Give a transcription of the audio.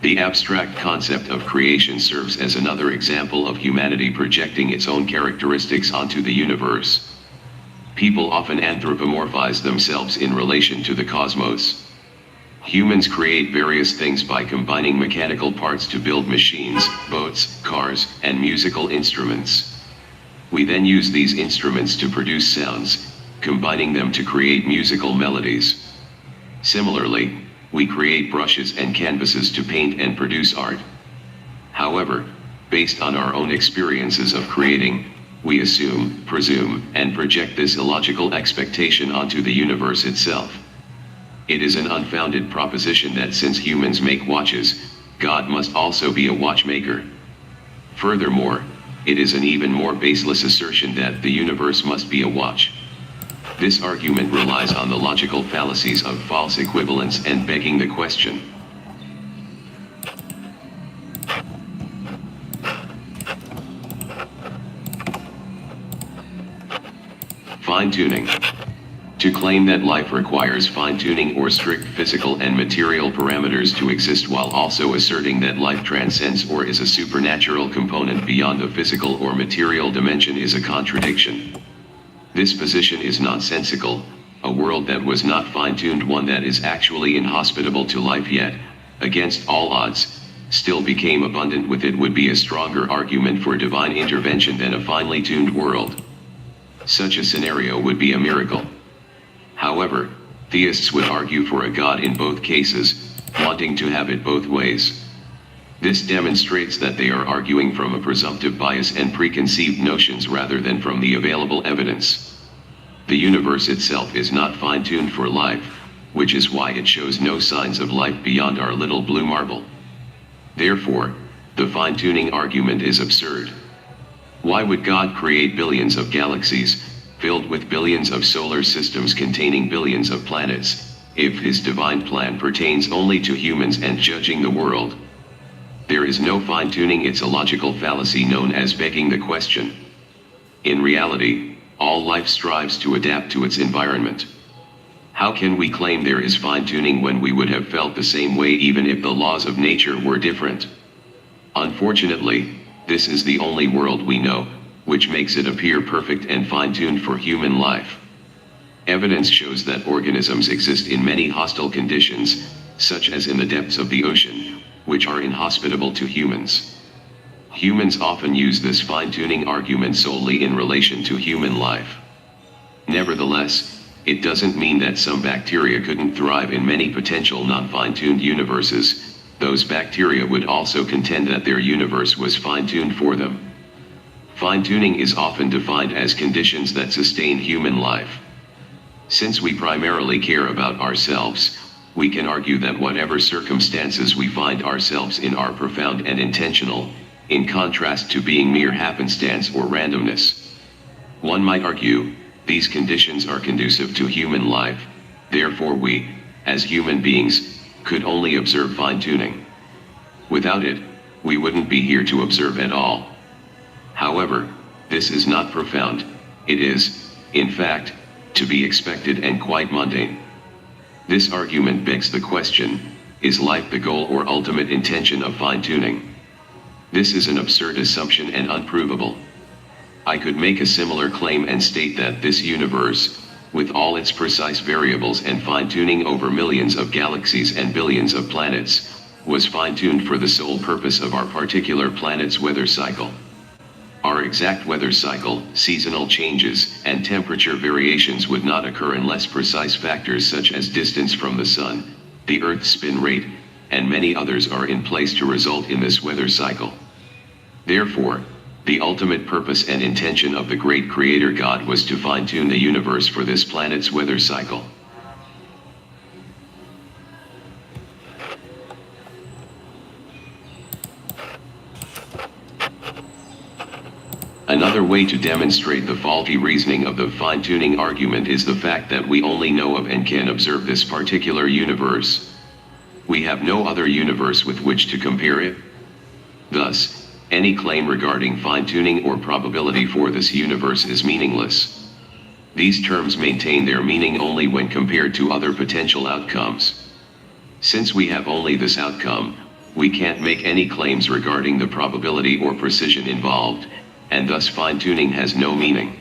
The abstract concept of creation serves as another example of humanity projecting its own characteristics onto the universe. People often anthropomorphize themselves in relation to the cosmos. Humans create various things by combining mechanical parts to build machines, boats, cars, and musical instruments. We then use these instruments to produce sounds, combining them to create musical melodies. Similarly, we create brushes and canvases to paint and produce art. However, based on our own experiences of creating, we assume, presume, and project this illogical expectation onto the universe itself. It is an unfounded proposition that since humans make watches, God must also be a watchmaker. Furthermore, it is an even more baseless assertion that the universe must be a watch. This argument relies on the logical fallacies of false equivalence and begging the question. Fine-tuning. To claim that life requires fine-tuning or strict physical and material parameters to exist while also asserting that life transcends or is a supernatural component beyond a physical or material dimension is a contradiction. This position is nonsensical. A world that was not fine-tuned, one that is actually inhospitable to life yet, against all odds, still became abundant with it would be a stronger argument for divine intervention than a finely tuned world. Such a scenario would be a miracle. However, theists would argue for a God in both cases, wanting to have it both ways. This demonstrates that they are arguing from a presumptive bias and preconceived notions rather than from the available evidence. The universe itself is not fine-tuned for life, which is why it shows no signs of life beyond our little blue marble. Therefore, the fine-tuning argument is absurd. Why would God create billions of galaxies, filled with billions of solar systems containing billions of planets, if his divine plan pertains only to humans and judging the world? There is no fine-tuning. It's a logical fallacy known as begging the question. In reality, all life strives to adapt to its environment. How can we claim there is fine-tuning when we would have felt the same way even if the laws of nature were different? Unfortunately, this is the only world we know, which makes it appear perfect and fine-tuned for human life. Evidence shows that organisms exist in many hostile conditions, such as in the depths of the ocean, which are inhospitable to humans. Humans often use this fine-tuning argument solely in relation to human life. Nevertheless, it doesn't mean that some bacteria couldn't thrive in many potential non-fine-tuned universes. Those bacteria would also contend that their universe was fine-tuned for them. Fine-tuning is often defined as conditions that sustain human life. Since we primarily care about ourselves, we can argue that whatever circumstances we find ourselves in are profound and intentional, in contrast to being mere happenstance or randomness. One might argue, these conditions are conducive to human life, therefore we, as human beings, could only observe fine-tuning. Without it, we wouldn't be here to observe at all. However, this is not profound. It is, in fact, to be expected and quite mundane. This argument begs the question, is life the goal or ultimate intention of fine-tuning? This is an absurd assumption and unprovable. I could make a similar claim and state that this universe, with all its precise variables and fine-tuning over millions of galaxies and billions of planets, was fine-tuned for the sole purpose of our particular planet's weather cycle. Our exact weather cycle, seasonal changes, and temperature variations would not occur unless precise factors such as distance from the sun, the Earth's spin rate, and many others are in place to result in this weather cycle. Therefore, the ultimate purpose and intention of the great Creator God was to fine-tune the universe for this planet's weather cycle. Another way to demonstrate the faulty reasoning of the fine-tuning argument is the fact that we only know of and can observe this particular universe. We have no other universe with which to compare it. Thus, any claim regarding fine-tuning or probability for this universe is meaningless. These terms maintain their meaning only when compared to other potential outcomes. Since we have only this outcome, we can't make any claims regarding the probability or precision involved, and thus fine-tuning has no meaning.